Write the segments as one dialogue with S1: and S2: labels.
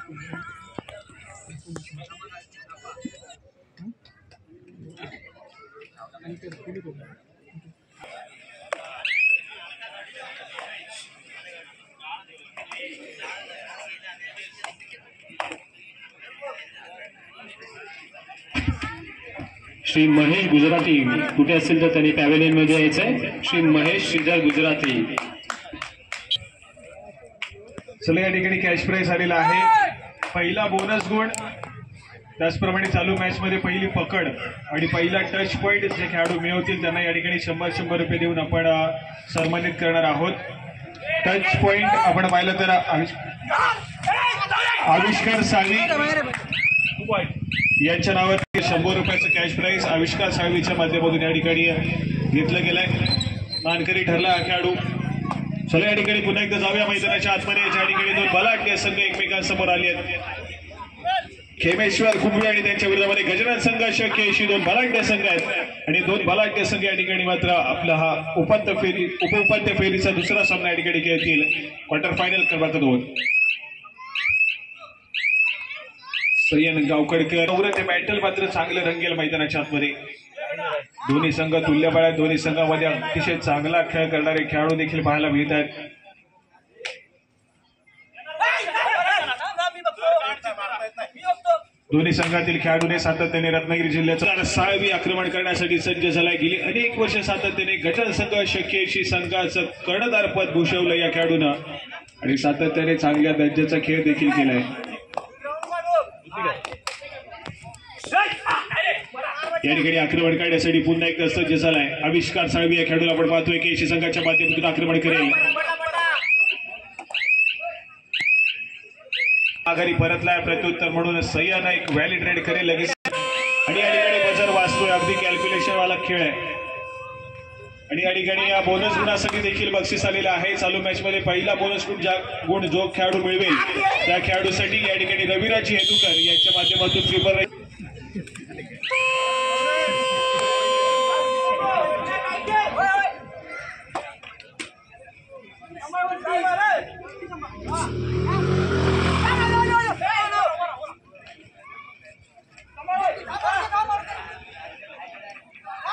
S1: श्री महेश गुजराती कुठे असेल तर त्यांनी पॅव्हेलियन मध्ये यायचंय। श्री महेश श्रीधर गुजराती।
S2: चला या ठिकाणी कॅश प्राइज आलेला आहे। पहिला बोनस गुण, त्याचप्रमाणे चालू मॅच मध्ये पहिली पकड आणि पहिला टच पॉइंट जे खेळाडू मिळवतील त्यांना या ठिकाणी 100 रुपये देऊन आपण सन्मानित करणार आहोत। टच पॉइंट आपण पाहिलं तर आविष्कार साळवी यांच्या नावावरती 100 रुपयाचं कॅश प्राइज आविष्कार साळवीच्या माध्यमातून या ठिकाणी घेतलं गेलंय। मानकरी ठरला हा खेळाडू। चला या ठिकाणी पुन्हा एकदा जाऊया मैदानाच्या आतमध्ये, ज्या ठिकाणी दोन बलाढ्य संघ एकमेकांसमोर आले आहेत। खेमेश्वर कुंभे आणि त्यांच्या विरोधामध्ये गजानन संघ शक्य अशी दोन बलाढ्य संघ आहेत आणि दोन बलाढ्य संघ या ठिकाणी मात्र आपला हा उपउपांत्य फेरीचा दुसरा सामना या ठिकाणी खेळतील। क्वार्टर फायनल क्रमांक 2 सय्यन गावकडकर ते बॅटल मात्र चांगलं रंगेल मैदानाच्या आतमध्ये। दोन्ही संघ तुल्यबळ आहेत। दोन्ही संघामध्ये अतिशय चांगला खेळ करणारे खेळाडू देखील पाहायला मिळत आहेत। दोन्ही संघातील खेळाडूने सातत्याने रत्नागिरी जिल्ह्याचा साळवी आक्रमण करण्यासाठी सज्ज झालाय। गेली अनेक वर्ष सातत्याने गजानन संघ शक्यशी संघाचं कर्णधार पद भूषवलं या खेळाडूनं आणि सातत्याने चांगल्या दर्जाचा खेळ देखील केलाय। या ठिकाणी आक्रमण करण्यासाठी पुन्हा एकदा सज्ज झालाय आविष्कार साळवी या खेळाडूला आपण पाहतोय की केशी संघाच्या माध्यमातून आक्रमण करेल। माघारी परतलाय प्रत्युत्तर म्हणून सय्यन एक व्हॅलिड रेड करेल लगेच आणि या ठिकाणी बजर वाचतोय। अगदी कॅल्क्युलेशन वाला खेळ आहे आणि या ठिकाणी या बोनस गुणासाठी देखील बक्षीस आलेलं आहे। चालू मॅच मध्ये पहिला बोनस गुण जो खेळाडू मिळवेल त्या खेळाडूसाठी या ठिकाणी रविराज हेतुकर यांच्या माध्यमातून ट्रिपल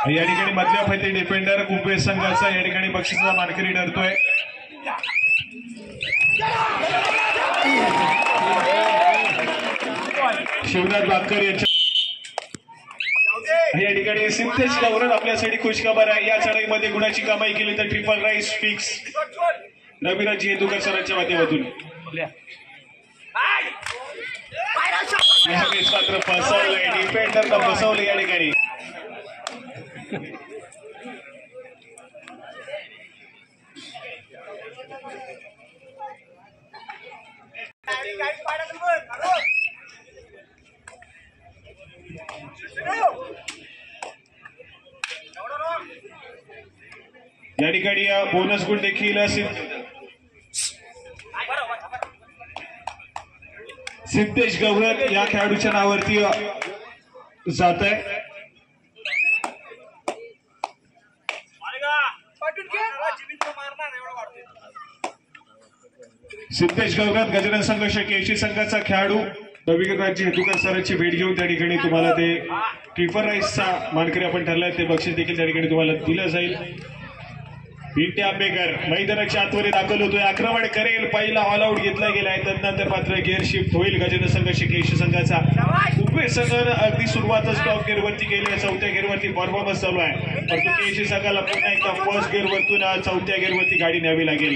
S2: या ठिकाणी मधल्या फैती डिफेंडर कुंभे संघाचा या ठिकाणी बक्षिसाचा मानकरी ठरतोय। शिवनाथ बाकर यांच्या या ठिकाणी सिद्धेश गौरव आपल्यासाठी खुशखबर आहे। या चढाईमध्ये गुणाची कमाई केली तर triple rice fix Raviraj Hetukar सरांच्या माध्यमातून। मात्र फसवलंय डिफेंडरला फसवलं या ठिकाणी। या ठिकाणी बोनस गुण देखील सिद्धेश गौरव या खेळाडूच्या नावावरती जात आहे। सिद्धेश गौरव गजानन संघ शक्यशी संघाचा खेळाडू रविराज हेतुकर सरांची भेट घेऊन त्या ठिकाणी तुम्हाला ते ट्रिपल राईसचा मानकरी आपण ठरलाय ते बक्षीस देखील त्या ठिकाणी तुम्हाला दिलं जाईल। बिंटे आंबेकर मैदानाच्या आतमध्ये दाखल होतोय, आक्रमण करेल, पहिला ऑल आउट घेतला गेलाय, तदनंतर मात्र गिअर शिफ्ट होईल गजानन संघ शक्यशी संघाचा। कुंभे संघानं अगदी सुरुवातच टॉप गिअर वरती केली, चौथ्या गिअर वरती परफॉर्मन्स चालू आहे, परंतु केशी संघाला पुन्हा एकदा फर्स्ट गिअर वरतून चौथ्या गिअर वरती गाडी न्यावी लागेल।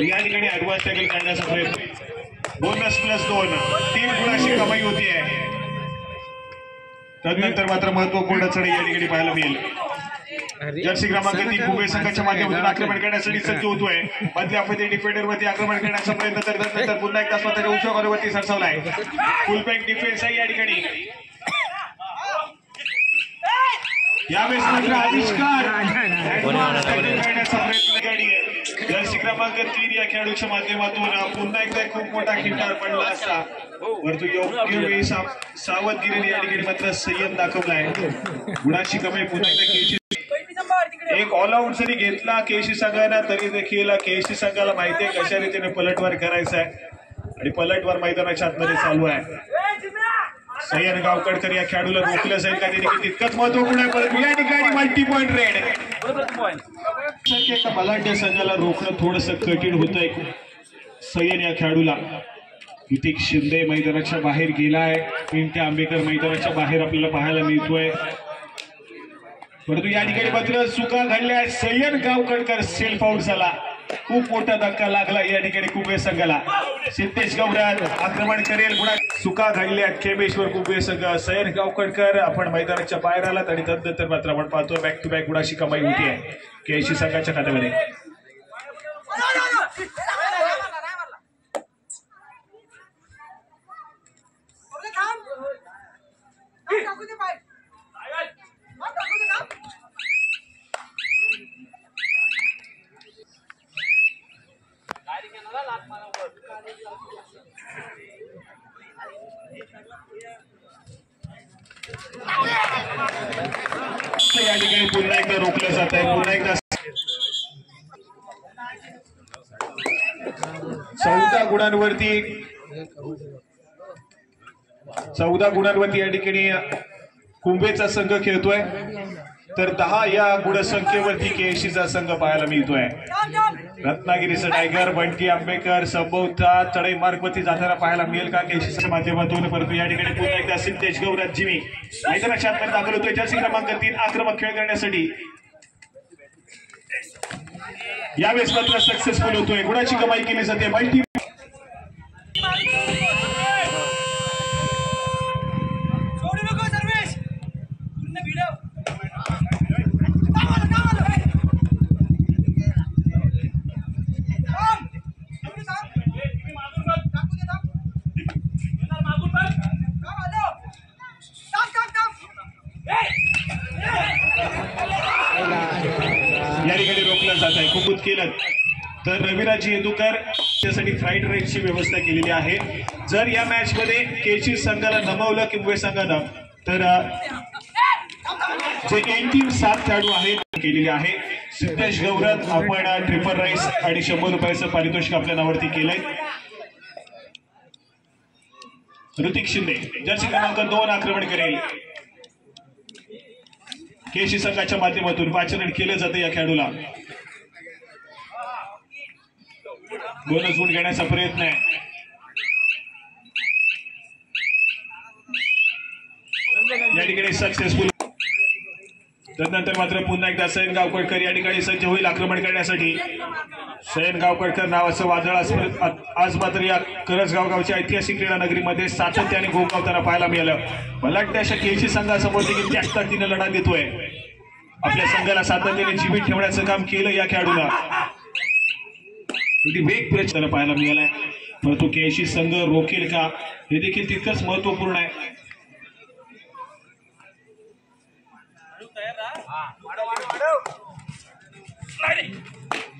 S2: या ठिकाणी ऍडव्हान्स टॅकल करण्याचा प्रयत्न बोनस +2 3 गुणाची कमाई होती आहे। तदनंतर मात्र महत्वपूर्ण चढाई या ठिकाणी पाहायला मिळेल। जर्सी क्रमांक 3 कुंभे संघाच्या माध्यमातून आक्रमण करण्यासाठी सज्ज होतोय। मधल्या फैती डिफेंडर वरती आक्रमण करण्याचा प्रयत्न तर पुन्हा एकदा स्वतःच्या उजव्या कॉर्नरवरती सरसावलाय। फुल बॅक डिफेन्स आहे या ठिकाणी। यावेळेस मात्र आविष्कार करण्याचा प्रयत्न गाडी जर्सी क्रमांक 3 या खेळाडूच्या माध्यमातून पुन्हा एकदा खूप मोठा खिंडार पडला असता, परंतु योग्य वेळी सावधगिरीने या ठिकाणी मात्र संयम दाखवलाय। गुणाची कमाई पुन्हा एकदा केशी एक ऑल आउट जरी घेतला केशी संघाला तरी देखील केशी संघाला माहिती आहे कशा रीतीने पलटवार करायचा आहे आणि पलटवार मैदानाच्या आतमध्ये चालू आहे. सय्यद गावकडकर या खेळाडूला रोखलं जाईल का ते देखील तितकंच महत्वपूर्ण आहे. परंतु या ठिकाणी मल्टी पॉइंट रेड. बलाढ्य संघाला रोखणं थोडंसं कठीण होतंय. सय्यद या खेळाडूला ऋतिक शिंदे मैदानाच्या बाहेर गेलाय. पिंट्या आंबेकर मैदानाच्या बाहेर आपल्याला पाहायला मिळतोय. परंतु या ठिकाणी मात्र चुका घडल्या. सय्यद गावकडकर सेल्फ आउट झाला. खूप मोठा धक्का लागला या ठिकाणी कुंभे संघाला. सिद्धेश गौराज आक्रमण करेल. पुन्हा चुका घडल्या खेमेश्वर कुंभे संघ. सय्यद गावकडकर आपण मैदानाच्या बाहेर आलात आणि तदनंतर मात्र आपण पाहतोय बॅक टू बॅक गुणाशी कमाई होती आहे केएससी संघाच्या खात्यामध्ये. या ठिकाणी पुन्हा एकदा रोखलं जात आहे. पुन्हा एकदा 14 गुणांवरती या ठिकाणी कुंभेचा संघ खेळतोय. तर 10 या गुणसंख्येवरती केएससीचा संघ पाहायला मिळतोय. रत्नागिरीचं टायगर बंटी आंबेकर संभवता चढाई मार्गवरती जाताना पाहायला मिळेल का केएससीच्या माध्यमातून. परंतु या ठिकाणी पुन्हा एकदा सिद्धेश गौराज जिमी मैदानाच्या आतमध्ये दाखल होतोय. जर्सी क्रमांक 3 आक्रमक खेळ करण्यासाठी यावेळेस मात्र सक्सेसफुल होतोय. गुणाची कमाई केली जाते. मल्टी या ठिकाणी रोखलं जात आहे. कुपूत केलं तर रविराज येदुकर त्यासाठी फ्राईड राईसची व्यवस्था केलेली आहे. जर या मॅच मध्ये केएससी संघाला नमवलं कुंभे संघानं तर जे 7 खेळाडू आहेत केलेले आहे. सिद्धेश गौरव आपण ट्रिपल राईस आणि 100 रुपयाचं पारितोषिक आपल्या नावावरती केलंय. ऋतिक शिंदे जर्सी क्रमांक 2 आक्रमण करेल. केएससी संघाच्या माध्यमातून वाचन केलं जातं या खेळाडूला. बोनस गुण घेण्याचा प्रयत्न आहे. या ठिकाणी सक्सेसफुल. त्यानंतर मात्र पुन्हा एकदा सय्यद गावकडकर या ठिकाणी सज्ज होईल आक्रमण करण्यासाठी. सय्यद गावकडकर नावाचं वादळ आज मात्र या करंजगाव गावच्या ऐतिहासिक क्रीडा नगरीमध्ये सातत्याने घोकावताना पाहायला मिळालं. बलाढ्य अशा केएससी संघासमोर देखील त्याच ताकदीने लढा देतोय. आपल्या संघाला सातत्याने जीवित ठेवण्याचं काम केलं या खेळाडूला. वेग प्रयत्न पाहायला मिळालाय. परंतु केएससी संघ रोखेल का हे देखील तितकंच महत्वपूर्ण आहे.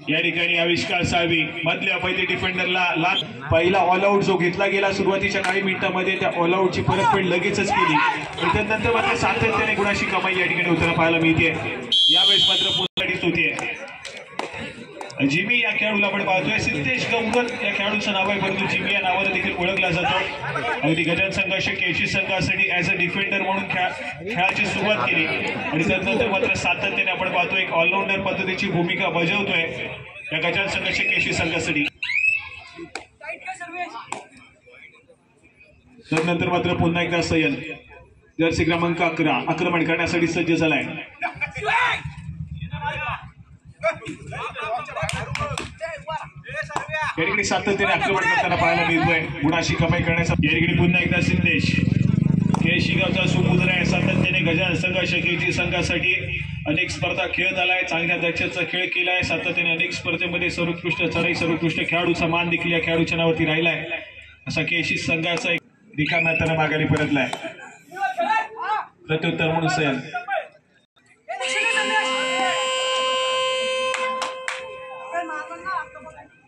S2: या ठिकाणी आविष्कार साळवी मधल्या पहिले डिफेंडरला पहिला ऑल आउट जो घेतला गेला सुरुवातीच्या काही मिनिटांमध्ये त्या ऑल आउटची परतफेड लगेचच केली. त्यानंतर मात्र सातत्याने गुणाशी कमाई या ठिकाणी होताना पाहायला मिळते. यावेळेस मात्र पुनरावृत्तीच होतीये. जिमी या खेळाडूला आपण पाहतोय. सिद्धेश गौरव या खेळाडूचं नाव आहे परंतु जिमी या नावाने देखील ओळखला जातो. अगदी गजान संघर्ष केएससी संघासाठी ऍज अ डिफेंडर म्हणून खेळाची सुरुवात केली आणि त्यानंतर मात्र सातत्याने आपण पाहतोय एक ऑलराऊंडर पद्धतीची भूमिका बजावतोय या गजान संघर्ष केएससी संघासाठी. त्यानंतर मात्र पुन्हा एकदा सय्यद जर्सी क्रमांक 11 आक्रमण करण्यासाठी सज्ज झालाय. या ठिकाणी सातत्याने आक्रमण करताना पाहायला मिळतोय. गुणाशी कमाई करण्यासाठी या ठिकाणी पुन्हा एकदा सिद्धेश केएससी गावचा सुपुत्र आहे. सातत्याने गजानन संघर्ष केएससी संघासाठी अनेक स्पर्धा खेळत आलाय. चांगल्या दर्जाचा खेळ केलाय. सातत्याने अनेक स्पर्धेमध्ये सर्वोत्कृष्ट चढाई सर्वोत्कृष्ट खेळाडूचा मान देखील या खेळाडूच्या नावावरती राहिलाय. असा केएससी संघाचा एक रिकाम्या हाताने माघारी परतलाय. प्रत्युत्तर म्हणून सय्यद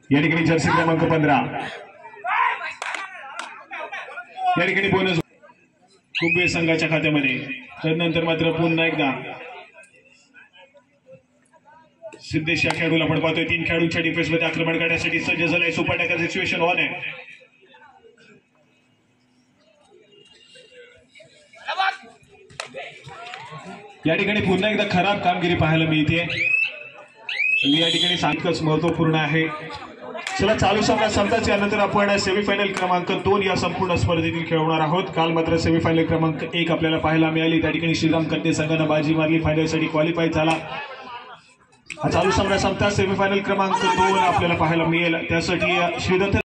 S2: या ठिकाणी जर्सी क्रमांक 15 या ठिकाणी बोनस कुंभे संघाच्या खात्यामध्ये. त्यानंतर मात्र पुन्हा एकदा सिद्धेश या खेळाडूला आपण पाहतोय 3 खेळाडूंच्या डिफेन्स मध्ये आक्रमण करण्यासाठी सज्ज झालाय. सुपर टॅकल सिच्युएशन ऑन आहे. या ठिकाणी पुन्हा एकदा खराब कामगिरी पाहायला मिळते. या ठिकाणी सांगतच महत्वपूर्ण आहे. चला चालू सामना संपताच यानंतर आपण सेमीफायनल क्रमांक 2 या संपूर्ण स्पर्धेतील खेळवणार आहोत. काल मात्र सेमीफायनल क्रमांक 1 आपल्याला पाहायला मिळाली. त्या ठिकाणी श्रीराम कन्ने संघानं बाजी मारली, फायनलसाठी क्वालिफाय झाला. हा चालू सामना संपता सेमीफायनल क्रमांक 2 आपल्याला पाहायला मिळेल. त्यासाठी श्रीदत्त